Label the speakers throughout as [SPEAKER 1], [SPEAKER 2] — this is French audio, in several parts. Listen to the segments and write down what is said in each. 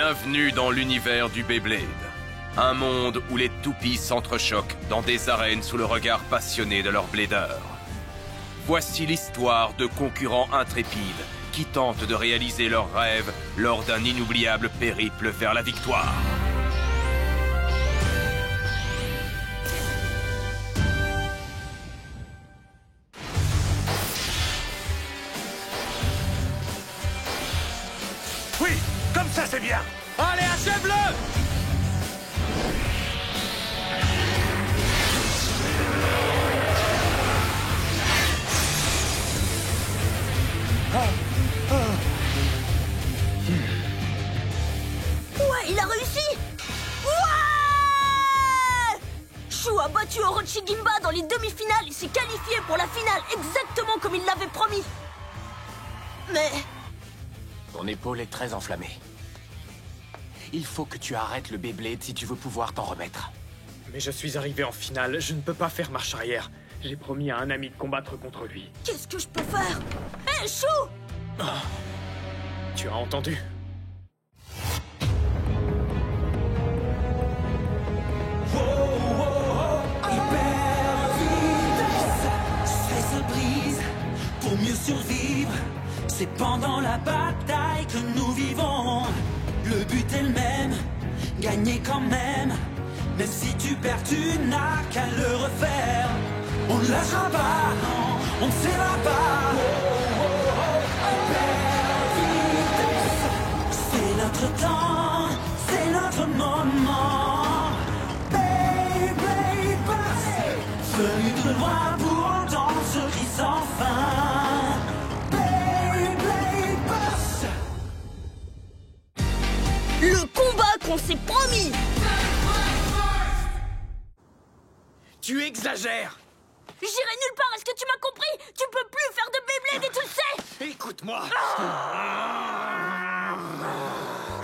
[SPEAKER 1] Bienvenue dans l'univers du Beyblade. Un monde où les toupies s'entrechoquent dans des arènes sous le regard passionné de leurs bladeurs. Voici l'histoire de concurrents intrépides qui tentent de réaliser leurs rêves lors d'un inoubliable périple vers la victoire.
[SPEAKER 2] Oui, comme ça c'est bien. Allez, achève-le!
[SPEAKER 3] Ouais, il a réussi! Ouais! Shu a battu Orochi Gimba dans les demi-finales et s'est qualifié pour la finale exactement comme il l'avait promis. Mais...
[SPEAKER 4] Ton épaule est très enflammée. Il faut que tu arrêtes le Beyblade si tu veux pouvoir t'en remettre.
[SPEAKER 5] Mais je suis arrivé en finale, je ne peux pas faire marche arrière. J'ai promis à un ami de combattre contre lui.
[SPEAKER 3] qu'est-ce que je peux faire? Hé, Shu!
[SPEAKER 5] Tu as entendu?
[SPEAKER 6] Se brise pour mieux survivre. C'est pendant la bataille que nous vivons. Le but est le même, gagner quand même. Même si tu perds, tu n'as qu'à le refaire. On ne lâchera pas, non, on ne s'éva pas. C'est notre temps, c'est notre moment. Beyblade Burst, venu de loin pour entendre ce cri sans fin. Beyblade Burst.
[SPEAKER 3] Le combat qu'on s'est promis!
[SPEAKER 2] Tu exagères.
[SPEAKER 3] J'irai nulle part, est-ce que tu m'as compris? Tu peux plus faire de Beyblade et tu le sais!
[SPEAKER 2] Écoute-moi.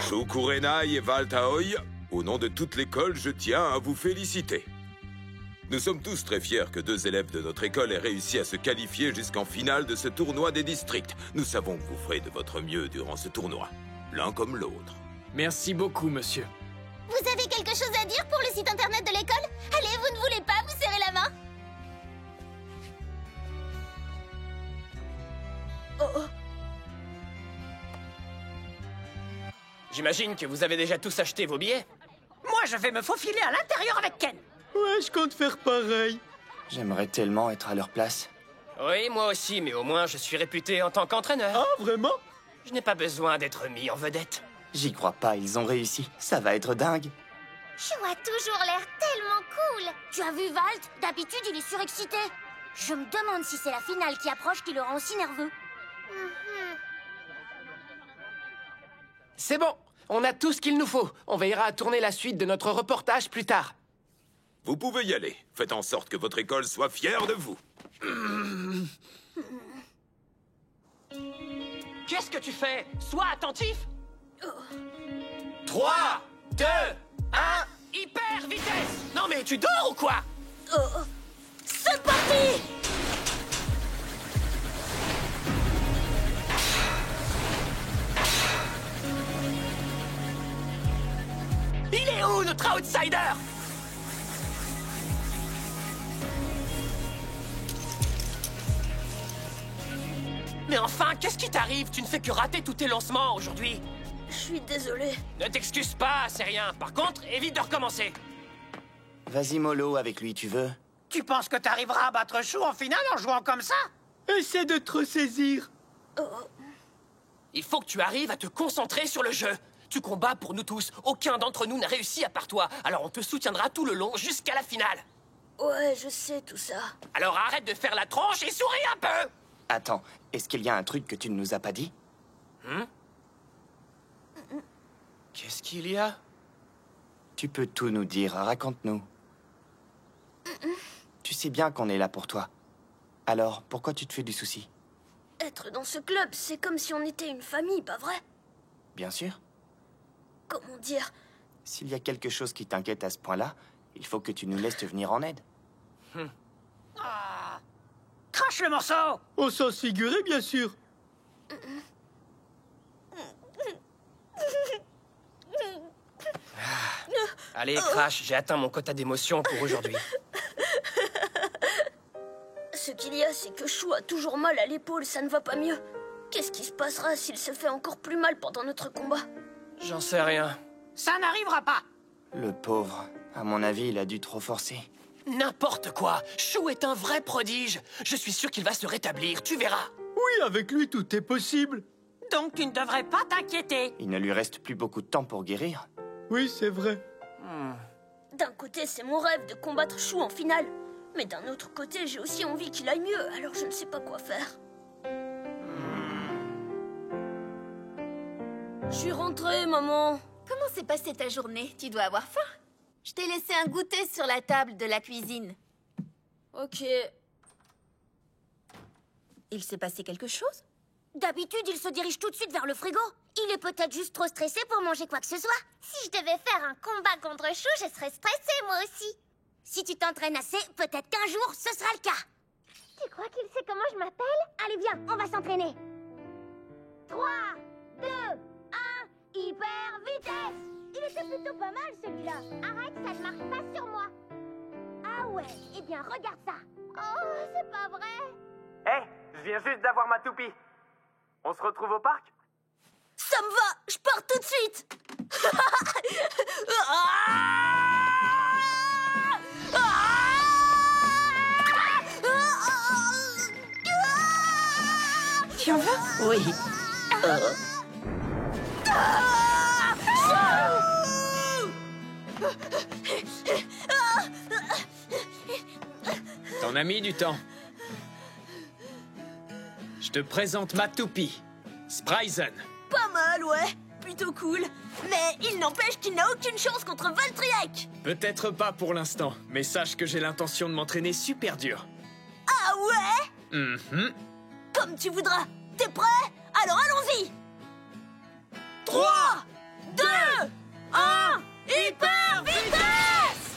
[SPEAKER 1] Shukurenai et Valtaoi, au nom de toute l'école, je tiens à vous féliciter. Nous sommes tous très fiers que 2 élèves de notre école aient réussi à se qualifier jusqu'en finale de ce tournoi des districts. Nous savons que vous ferez de votre mieux durant ce tournoi, l'un comme l'autre.
[SPEAKER 5] Merci beaucoup, monsieur.
[SPEAKER 7] Vous avez quelque chose à dire pour le site internet de l'école? Allez, vous ne voulez pas vous serrer la main?
[SPEAKER 4] J'imagine que vous avez déjà tous acheté vos billets.
[SPEAKER 2] Moi, je vais me faufiler à l'intérieur avec Ken.
[SPEAKER 5] Ouais, je compte faire pareil.
[SPEAKER 8] J'aimerais tellement être à leur place.
[SPEAKER 4] Oui, moi aussi, mais au moins je suis réputé en tant qu'entraîneur.
[SPEAKER 5] Ah, vraiment?
[SPEAKER 4] Je n'ai pas besoin d'être mis en vedette.
[SPEAKER 8] J'y crois pas, ils ont réussi. Ça va être dingue.
[SPEAKER 7] Chou a toujours l'air tellement cool. Tu as vu Valt? D'habitude, il est surexcité. Je me demande si c'est la finale qui approche qui le rend aussi nerveux.
[SPEAKER 4] C'est bon, on a tout ce qu'il nous faut. On veillera à tourner la suite de notre reportage plus tard.
[SPEAKER 1] Vous pouvez y aller. Faites en sorte que votre école soit fière de vous.
[SPEAKER 4] Qu'est-ce que tu fais? Sois attentif. 3, 2, 1, hyper vitesse. Non mais tu dors ou quoi?
[SPEAKER 3] C'est parti!
[SPEAKER 4] Il est où notre outsider? Mais enfin, qu'est-ce qui t'arrive? Tu ne fais que rater tous tes lancements aujourd'hui.
[SPEAKER 3] Je suis désolé.
[SPEAKER 4] Ne t'excuse pas, c'est rien. Par contre, évite de recommencer.
[SPEAKER 8] Vas-y mollo avec lui, tu veux?
[SPEAKER 2] Tu penses que t'arriveras à battre Chou en finale en jouant comme ça?
[SPEAKER 5] Essaie de te ressaisir.
[SPEAKER 4] Il faut que tu arrives à te concentrer sur le jeu. Tu combats pour nous tous. Aucun d'entre nous n'a réussi à part toi. Alors on te soutiendra tout le long jusqu'à la finale.
[SPEAKER 3] Ouais, je sais tout ça.
[SPEAKER 4] Alors arrête de faire la tronche et souris un peu.
[SPEAKER 8] Attends, est-ce qu'il y a un truc que tu ne nous as pas dit?
[SPEAKER 4] Qu'est-ce qu'il y a?
[SPEAKER 8] Tu peux tout nous dire, raconte-nous. Tu sais bien qu'on est là pour toi. Alors, pourquoi tu te fais du souci?
[SPEAKER 3] Être dans ce club, c'est comme si on était une famille, pas vrai?
[SPEAKER 8] Bien sûr.
[SPEAKER 3] Comment dire?
[SPEAKER 8] S'il y a quelque chose qui t'inquiète à ce point-là, il faut que tu nous laisses te venir en aide.
[SPEAKER 2] Crache le morceau!
[SPEAKER 5] Au sens figuré, bien sûr.
[SPEAKER 4] Allez, Crash, j'ai atteint mon quota d'émotions pour aujourd'hui.
[SPEAKER 3] Ce qu'il y a, c'est que Chou a toujours mal à l'épaule, ça ne va pas mieux. Qu'est-ce qui se passera s'il se fait encore plus mal pendant notre combat?
[SPEAKER 4] J'en sais rien.
[SPEAKER 2] Ça n'arrivera pas.
[SPEAKER 8] Le pauvre. À mon avis, il a dû trop forcer.
[SPEAKER 4] N'importe quoi. Chou est un vrai prodige. Je suis sûr qu'il va se rétablir, tu verras.
[SPEAKER 9] Oui, avec lui, tout est possible.
[SPEAKER 2] Donc tu ne devrais pas t'inquiéter.
[SPEAKER 8] Il ne lui reste plus beaucoup de temps pour guérir.
[SPEAKER 9] Oui, c'est vrai.
[SPEAKER 3] D'un côté, c'est mon rêve de combattre Chou en finale. Mais d'un autre côté, j'ai aussi envie qu'il aille mieux, alors je ne sais pas quoi faire. Je suis rentrée, maman.
[SPEAKER 10] Comment s'est passée ta journée? Tu dois avoir faim. Je t'ai laissé un goûter sur la table de la cuisine.
[SPEAKER 3] Ok.
[SPEAKER 10] Il s'est passé quelque chose?
[SPEAKER 7] D'habitude, il se dirige tout de suite vers le frigo. Il est peut-être juste trop stressé pour manger quoi que ce soit. Si je devais faire un combat contre Chou, je serais stressée moi aussi. Si tu t'entraînes assez, peut-être qu'un jour, ce sera le cas. Tu crois qu'il sait comment je m'appelle? Allez, viens, on va s'entraîner. 3, 2, 1, hyper vitesse! Il était plutôt pas mal, celui-là. Arrête, ça ne marche pas sur moi. Ah ouais, eh bien, regarde ça. Oh, c'est pas vrai.
[SPEAKER 5] Hé, je viens juste d'avoir ma toupie. On se retrouve au parc?
[SPEAKER 3] Ça me va, je pars tout de suite.
[SPEAKER 10] Tu en veux?
[SPEAKER 4] Oui.
[SPEAKER 5] T'en as mis du temps. Je te présente ma toupie, Spryzen.
[SPEAKER 3] Pas mal, ouais. Plutôt cool. Mais il n'empêche qu'il n'a aucune chance contre Valtryek.
[SPEAKER 5] Peut-être pas pour l'instant, mais sache que j'ai l'intention de m'entraîner super dur.
[SPEAKER 3] Ah ouais? Comme tu voudras. T'es prêt? Alors allons-y. 3, 2, 1, hyper vitesse!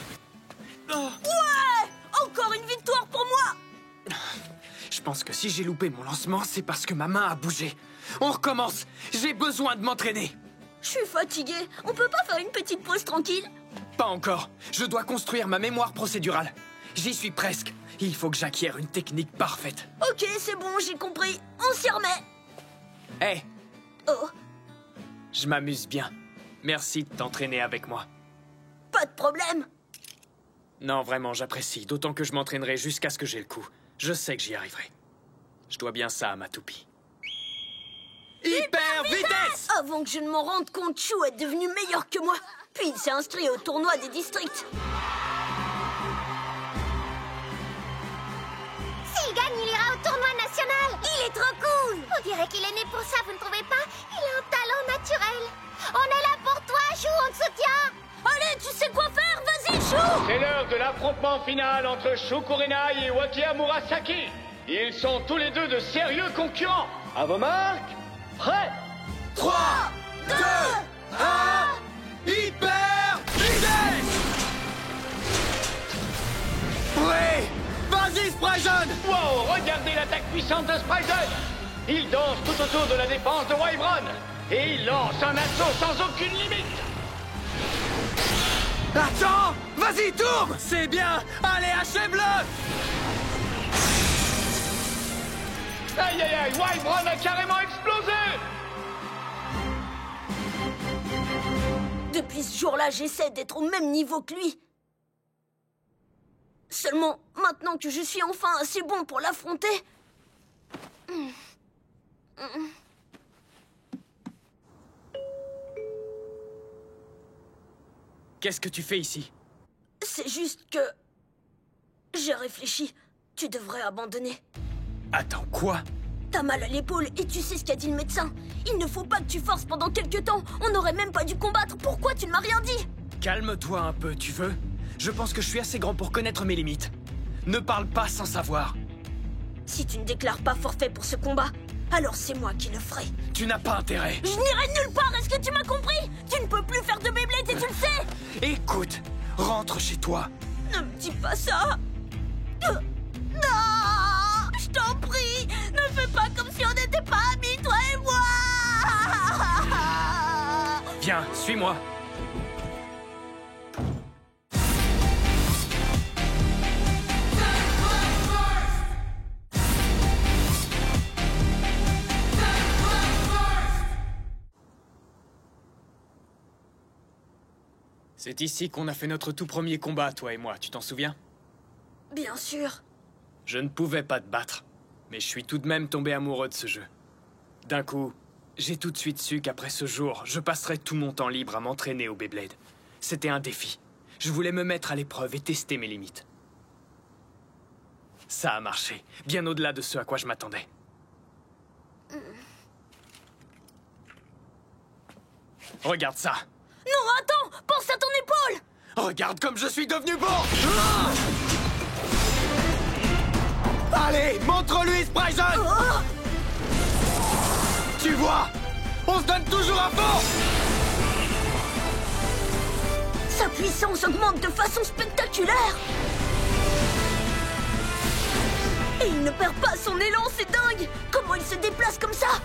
[SPEAKER 3] Ouais! Encore une victoire pour moi!
[SPEAKER 5] Je pense que si j'ai loupé mon lancement, c'est parce que ma main a bougé. On recommence. J'ai besoin de m'entraîner.
[SPEAKER 3] Je suis fatiguée. On peut pas faire une petite pause tranquille?
[SPEAKER 5] Pas encore. Je dois construire ma mémoire procédurale. J'y suis presque. Il faut que j'acquière une technique parfaite.
[SPEAKER 3] Ok, c'est bon, j'ai compris. On s'y remet.
[SPEAKER 5] Hé,
[SPEAKER 3] Oh,
[SPEAKER 5] je m'amuse bien. Merci de t'entraîner avec moi.
[SPEAKER 3] pas de problème.
[SPEAKER 5] Non, vraiment, j'apprécie. D'autant que je m'entraînerai jusqu'à ce que j'ai le coup. Je sais que j'y arriverai. Je dois bien ça à ma toupie. Hyper vitesse!
[SPEAKER 3] Avant que je ne m'en rende compte, Chou est devenu meilleur que moi. Puis il s'est inscrit au tournoi des districts.
[SPEAKER 7] S'il gagne, il ira au tournoi national. Il est trop cool. On dirait qu'il est né pour ça, vous ne trouvez pas? Il a un talent naturel. On est là pour toi, Chou, on te soutient.
[SPEAKER 3] Allez, tu sais quoi faire? Vas-y, Chou!
[SPEAKER 11] C'est l'heure de l'affrontement final entre Shu Kurenai et Wakia Murasaki. Ils sont tous les deux de sérieux concurrents. À vos marques, prêts?
[SPEAKER 6] 3, 2, 1, hyper vitesse!
[SPEAKER 9] Oui! Vas-y, Spryzen!
[SPEAKER 11] Wow, regardez l'attaque puissante de Spryzen. Il danse tout autour de la défense de Wyvern. Et il lance un assaut sans aucune limite.
[SPEAKER 9] Attends! Vas-y, tourne! C'est bien! Allez, achève-le!
[SPEAKER 11] Aïe aïe aïe, Wyvern a carrément explosé.
[SPEAKER 3] Depuis ce jour-là, j'essaie d'être au même niveau que lui. Seulement, maintenant que je suis enfin assez bon pour l'affronter...
[SPEAKER 5] Qu'est-ce que tu fais ici?
[SPEAKER 3] C'est juste que... J'ai réfléchi. Tu devrais abandonner.
[SPEAKER 5] Attends, quoi?
[SPEAKER 3] T'as mal à l'épaule et tu sais ce qu'a dit le médecin. Il ne faut pas que tu forces pendant quelques temps. On n'aurait même pas dû combattre. Pourquoi tu ne m'as rien dit?
[SPEAKER 5] Calme-toi un peu, tu veux? Je pense que je suis assez grand pour connaître mes limites. Ne parle pas sans savoir.
[SPEAKER 3] Si tu ne déclares pas forfait pour ce combat, alors c'est moi qui le ferai.
[SPEAKER 5] Tu n'as pas intérêt.
[SPEAKER 3] Je n'irai nulle part, est-ce que tu m'as compris? Tu ne peux plus faire de Beyblade et tu le sais.
[SPEAKER 5] Écoute, rentre chez toi.
[SPEAKER 3] Ne me dis pas ça. Non, je t'en prie, ne fais pas comme si on n'était pas amis, toi et moi.
[SPEAKER 5] Viens, suis-moi. C'est ici qu'on a fait notre tout premier combat, toi et moi, tu t'en souviens?
[SPEAKER 3] Bien sûr.
[SPEAKER 5] Je ne pouvais pas te battre, mais je suis tout de même tombé amoureux de ce jeu. D'un coup, j'ai tout de suite su qu'après ce jour, je passerais tout mon temps libre à m'entraîner au Beyblade. C'était un défi. Je voulais me mettre à l'épreuve et tester mes limites. Ça a marché, bien au-delà de ce à quoi je m'attendais. Regarde ça.
[SPEAKER 3] Non, attends! Pense à ton épaule!
[SPEAKER 5] Regarde comme je suis devenu beau!
[SPEAKER 9] Allez, montre-lui, Spryzen! Tu vois? On se donne toujours à fond!
[SPEAKER 3] Sa puissance augmente de façon spectaculaire! Et il ne perd pas son élan, c'est dingue! Comment il se déplace comme ça?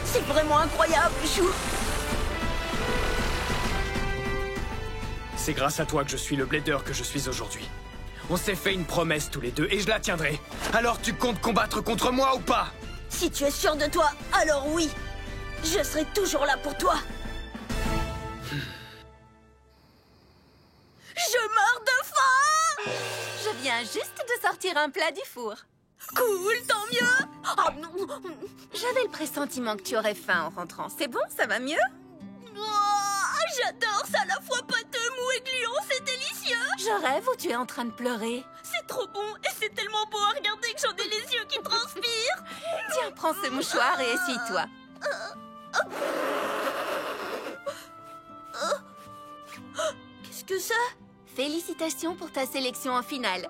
[SPEAKER 3] C'est vraiment incroyable, Chou!
[SPEAKER 5] C'est grâce à toi que je suis le blader que je suis aujourd'hui. On s'est fait une promesse tous les deux et je la tiendrai. Alors tu comptes combattre contre moi ou pas?
[SPEAKER 3] Si tu es sûr de toi, alors oui! Je serai toujours là pour toi! Je meurs de faim!
[SPEAKER 10] Je viens juste de sortir un plat du four.
[SPEAKER 3] Cool, tant mieux! Oh non!
[SPEAKER 10] J'avais le pressentiment que tu aurais faim en rentrant. C'est bon, ça va mieux?
[SPEAKER 3] Oh, j'adore ça, à la fois pâteux, mou et gluant, c'est délicieux!
[SPEAKER 10] Je rêve ou tu es en train de pleurer?
[SPEAKER 3] C'est trop bon et c'est tellement beau à regarder que j'en ai les yeux qui transpirent!
[SPEAKER 10] Tiens, prends ce mouchoir et essuie-toi.
[SPEAKER 3] Qu'est-ce que c'est?
[SPEAKER 10] Félicitations pour ta sélection en finale.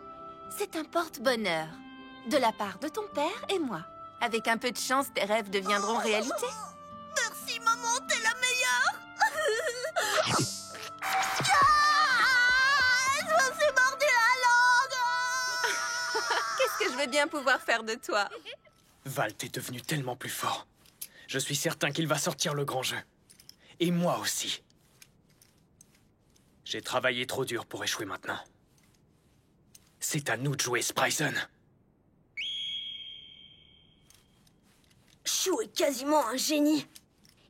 [SPEAKER 10] C'est un porte-bonheur. De la part de ton père et moi. Avec un peu de chance, tes rêves deviendront réalité.
[SPEAKER 3] Merci, maman, t'es la meilleure! Ça s'est mordu la langue!
[SPEAKER 10] Qu'est-ce que je vais bien pouvoir faire de toi?
[SPEAKER 5] Val, t'es devenu tellement plus fort. Je suis certain qu'il va sortir le grand jeu. Et moi aussi. J'ai travaillé trop dur pour échouer maintenant. C'est à nous de jouer, Spryzen.
[SPEAKER 3] Chou est quasiment un génie.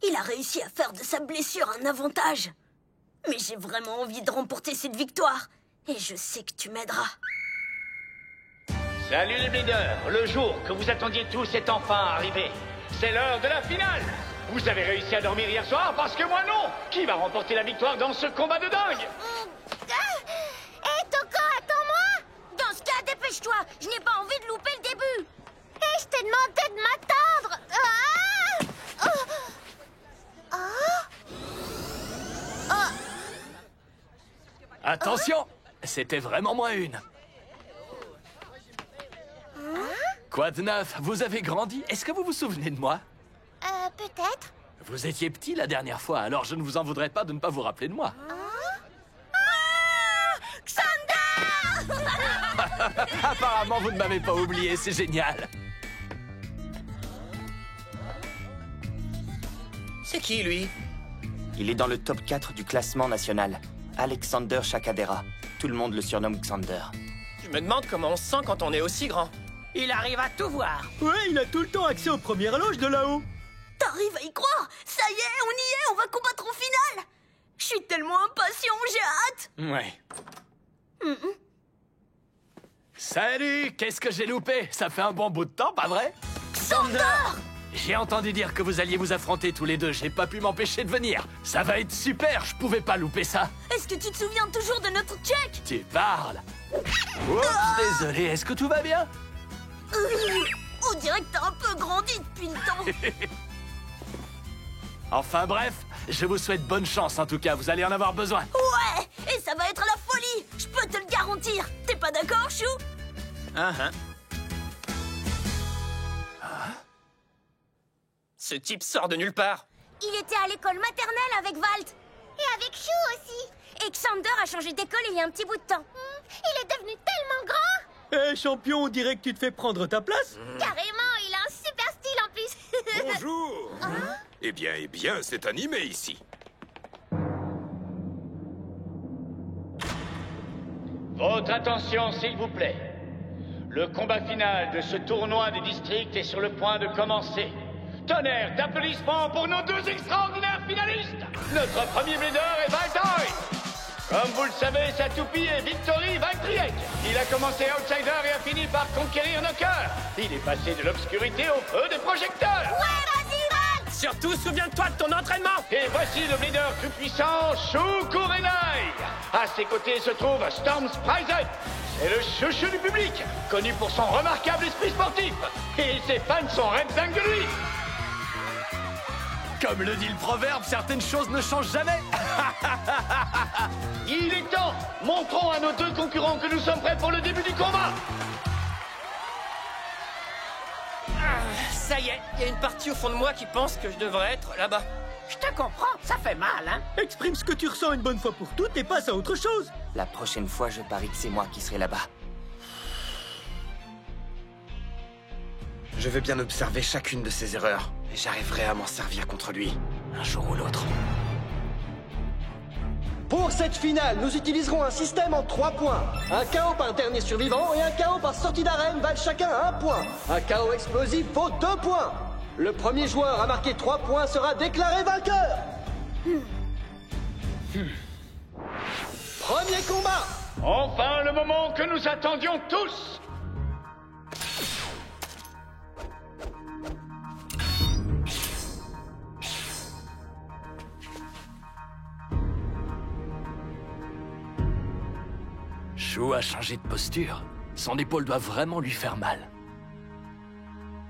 [SPEAKER 3] Il a réussi à faire de sa blessure un avantage. Mais j'ai vraiment envie de remporter cette victoire. Et je sais que tu m'aideras.
[SPEAKER 11] Salut les Bladers, le jour que vous attendiez tous est enfin arrivé. C'est l'heure de la finale. Vous avez réussi à dormir hier soir parce que moi non. Qui va remporter la victoire dans ce combat de dingue?
[SPEAKER 7] Hé, Toko, attends-moi!
[SPEAKER 3] Dans ce cas, dépêche-toi. Je n'ai pas envie de louper le début.
[SPEAKER 7] Hé, je t'ai demandé de m'attendre!
[SPEAKER 12] Attention, c'était vraiment moins une. Quoi de neuf? Vous avez grandi? Est-ce que vous vous souvenez de moi?
[SPEAKER 7] Peut-être.
[SPEAKER 12] Vous étiez petit la dernière fois, alors je ne vous en voudrais pas de ne pas vous rappeler de moi.
[SPEAKER 3] Xander!
[SPEAKER 12] Apparemment, vous ne m'avez pas oublié, c'est génial.
[SPEAKER 4] C'est qui, lui?
[SPEAKER 8] Il est dans le top 4 du classement national. Alexander Chakadera. Tout le monde le surnomme Xander.
[SPEAKER 4] Je me demande comment on se sent quand on est aussi grand.
[SPEAKER 2] Il arrive à tout voir.
[SPEAKER 9] Ouais, il a tout le temps accès aux premières loges de là-haut.
[SPEAKER 3] T'arrives à y croire? Ça y est, on y est, on va combattre en finale! Je suis tellement impatient, j'ai hâte!
[SPEAKER 5] Ouais.
[SPEAKER 12] Salut, qu'est-ce que j'ai loupé? Ça fait un bon bout de temps, pas vrai?
[SPEAKER 3] Xander!
[SPEAKER 12] J'ai entendu dire que vous alliez vous affronter tous les deux, j'ai pas pu m'empêcher de venir. Ça va être super, je pouvais pas louper ça.
[SPEAKER 3] Est-ce que tu te souviens toujours de notre check?
[SPEAKER 12] Tu parles. Oups, désolé, est-ce que tout va bien?
[SPEAKER 3] On dirait que t'as un peu grandi depuis le temps.
[SPEAKER 12] Enfin bref, je vous souhaite bonne chance en tout cas, vous allez en avoir besoin.
[SPEAKER 3] Ouais, et ça va être la folie, je peux te le garantir. T'es pas d'accord, Chou?
[SPEAKER 4] Ce type sort de nulle part.
[SPEAKER 7] Il était à l'école maternelle avec Valt. Et avec Chou aussi. Et Xander a changé d'école il y a un petit bout de temps. Il est devenu tellement grand.
[SPEAKER 9] Hé, champion, on dirait que tu te fais prendre ta place.
[SPEAKER 7] Carrément, il a un super style en plus.
[SPEAKER 13] Bonjour. Eh bien, c'est animé ici.
[SPEAKER 11] Votre attention, s'il vous plaît. Le combat final de ce tournoi des districts est sur le point de commencer. Tonnerre d'applaudissements pour nos deux extraordinaires finalistes. Notre premier blader est Valtoy. Comme vous le savez, sa toupie est Victory Valtryek. Il a commencé outsider et a fini par conquérir nos cœurs. Il est passé de l'obscurité au feu des projecteurs.
[SPEAKER 7] Ouais, vas-y, Val!
[SPEAKER 4] Surtout, souviens-toi de ton entraînement.
[SPEAKER 11] Et voici le leader tout puissant, Shu Kurenai. À ses côtés se trouve Storm Spryzen. C'est le chouchou du public, connu pour son remarquable esprit sportif. Et ses fans sont raides dingues de lui.
[SPEAKER 12] Comme le dit le proverbe, certaines choses ne changent jamais.
[SPEAKER 11] Il est temps. Montrons à nos deux concurrents que nous sommes prêts pour le début du combat.
[SPEAKER 4] Ça y est, il y a une partie au fond de moi qui pense que je devrais être là-bas.
[SPEAKER 2] Je te comprends, ça fait mal, hein?
[SPEAKER 9] Exprime ce que tu ressens une bonne fois pour toutes et passe à autre chose.
[SPEAKER 8] La prochaine fois, je parie que c'est moi qui serai là-bas.
[SPEAKER 5] Je vais bien observer chacune de ses erreurs, et j'arriverai à m'en servir contre lui, un jour ou l'autre.
[SPEAKER 9] Pour cette finale, nous utiliserons un système en 3 points. Un KO par dernier survivant et un KO par sortie d'arène valent chacun 1 point. Un KO explosif vaut 2 points. Le premier joueur à marquer 3 points sera déclaré vainqueur. Premier combat.
[SPEAKER 11] Enfin le moment que nous attendions tous.
[SPEAKER 12] Shu a changé de posture. Son épaule doit vraiment lui faire mal.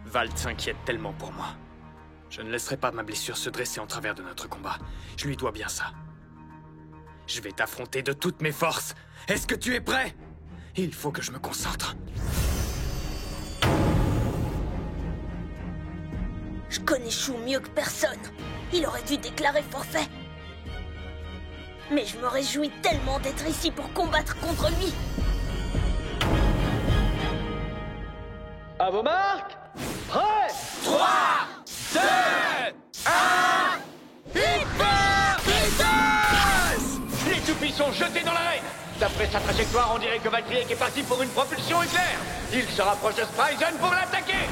[SPEAKER 5] Valt s'inquiète tellement pour moi. Je ne laisserai pas ma blessure se dresser en travers de notre combat. Je lui dois bien ça. Je vais t'affronter de toutes mes forces. Est-ce que tu es prêt? Il faut que je me concentre.
[SPEAKER 3] Je connais Shu mieux que personne. Il aurait dû déclarer forfait. Mais je me réjouis tellement d'être ici pour combattre contre lui.
[SPEAKER 9] À vos marques. Prêt.
[SPEAKER 4] 3, 2, 1...
[SPEAKER 11] Les toupies sont jetés dans l'arène. D'après sa trajectoire, on dirait que Valtryek est parti pour une propulsion éclair. Il se rapproche de Spryzen pour l'attaquer.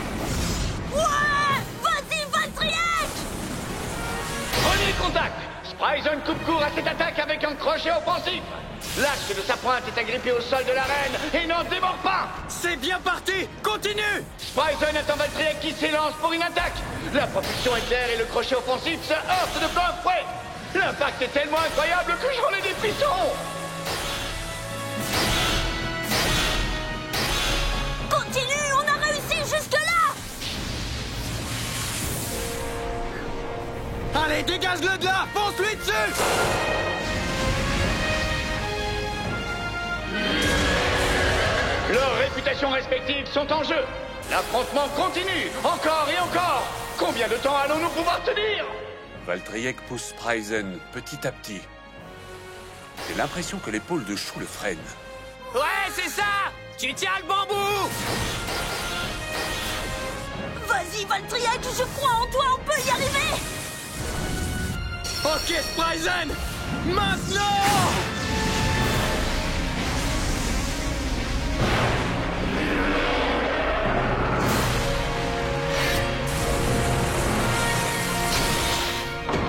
[SPEAKER 3] Ouais! Vas-y, Valtryek!
[SPEAKER 11] Premier contact. Spryzen coupe court à cette attaque avec un crochet offensif. L'axe de sa pointe est agrippé au sol de l'arène et n'en démord pas.
[SPEAKER 9] C'est bien parti. Continue.
[SPEAKER 11] Spryzen attend Valtryek qui s'élance pour une attaque. La propulsion éclair et le crochet offensif se heurtent de plein fouet. L'impact est tellement incroyable que j'en ai des frissons.
[SPEAKER 3] Continue, on a réussi jusque-là!
[SPEAKER 9] Allez, dégage-le de là. Fonce-lui dessus.
[SPEAKER 11] Leurs réputations respectives sont en jeu. L'affrontement continue, encore et encore. Combien de temps allons-nous pouvoir tenir?
[SPEAKER 13] Valtryek pousse Spryzen petit à petit. J'ai l'impression que l'épaule de Shu le freine.
[SPEAKER 4] Ouais, c'est ça! Tu tiens le bambou!
[SPEAKER 3] Vas-y, Valtryek, je crois en toi, on peut y arriver!
[SPEAKER 9] Ok, Spryzen. Maintenant.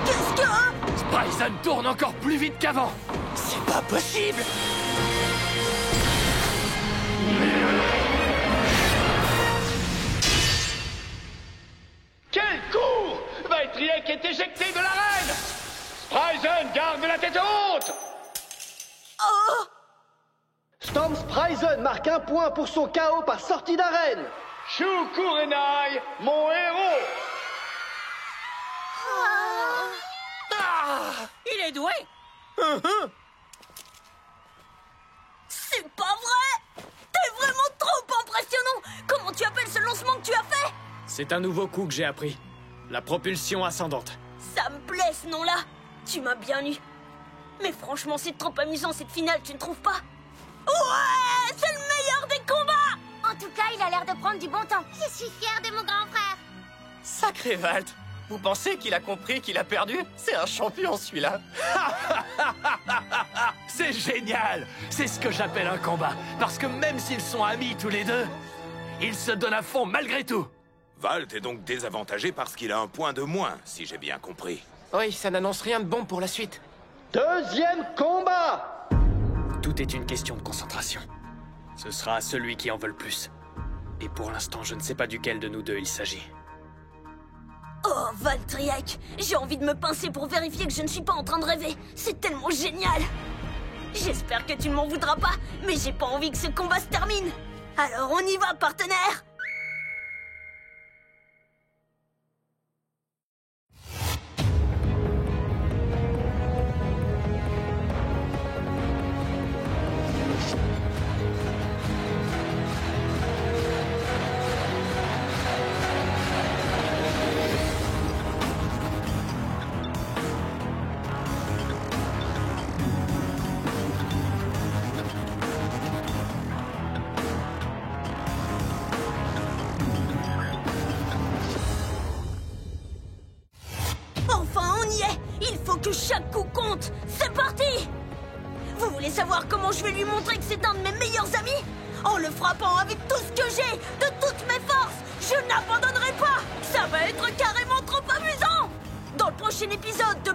[SPEAKER 3] Qu'est-ce que...
[SPEAKER 12] Spryzen tourne encore plus vite qu'avant.
[SPEAKER 4] C'est pas possible!
[SPEAKER 11] Quel coup! Valtryek est éjecté de l'arène. Spryzen garde la tête haute.
[SPEAKER 3] Oh!
[SPEAKER 9] Storm Spryzen marque 1 point pour son KO par sortie d'arène.
[SPEAKER 11] Shu Kurenai, mon héros.
[SPEAKER 2] Il est doué.
[SPEAKER 3] C'est pas vrai! T'es vraiment trop impressionnant! Comment tu appelles ce lancement que tu as fait?
[SPEAKER 5] C'est un nouveau coup que j'ai appris. La propulsion ascendante.
[SPEAKER 3] Ça me plaît ce nom-là! Tu m'as bien eu. Mais franchement, c'est trop amusant cette finale, tu ne trouves pas? Ouais! C'est le meilleur des combats!
[SPEAKER 7] En tout cas, il a l'air de prendre du bon temps. Je suis fière de mon grand frère.
[SPEAKER 4] Sacré Valt! Vous pensez qu'il a compris qu'il a perdu? C'est un champion, celui-là.
[SPEAKER 12] C'est génial. C'est ce que j'appelle un combat. Parce que même s'ils sont amis tous les deux, ils se donnent à fond malgré tout.
[SPEAKER 13] Valt est donc désavantagé parce qu'il a 1 point de moins, si j'ai bien compris.
[SPEAKER 4] Oui, ça n'annonce rien de bon pour la suite.
[SPEAKER 9] Deuxième combat.
[SPEAKER 5] Tout est une question de concentration. Ce sera celui qui en veut le plus. Et pour l'instant, je ne sais pas duquel de nous deux il s'agit.
[SPEAKER 3] Oh, Valtryek, j'ai envie de me pincer pour vérifier que je ne suis pas en train de rêver. C'est tellement génial. J'espère que tu ne m'en voudras pas, mais j'ai pas envie que ce combat se termine. Alors on y va, partenaire! Chaque coup compte. C'est parti! Vous voulez savoir comment je vais lui montrer que c'est un de mes meilleurs amis? En le frappant avec tout ce que j'ai, de toutes mes forces. Je n'abandonnerai pas. Ça va être carrément trop amusant. Dans le prochain épisode de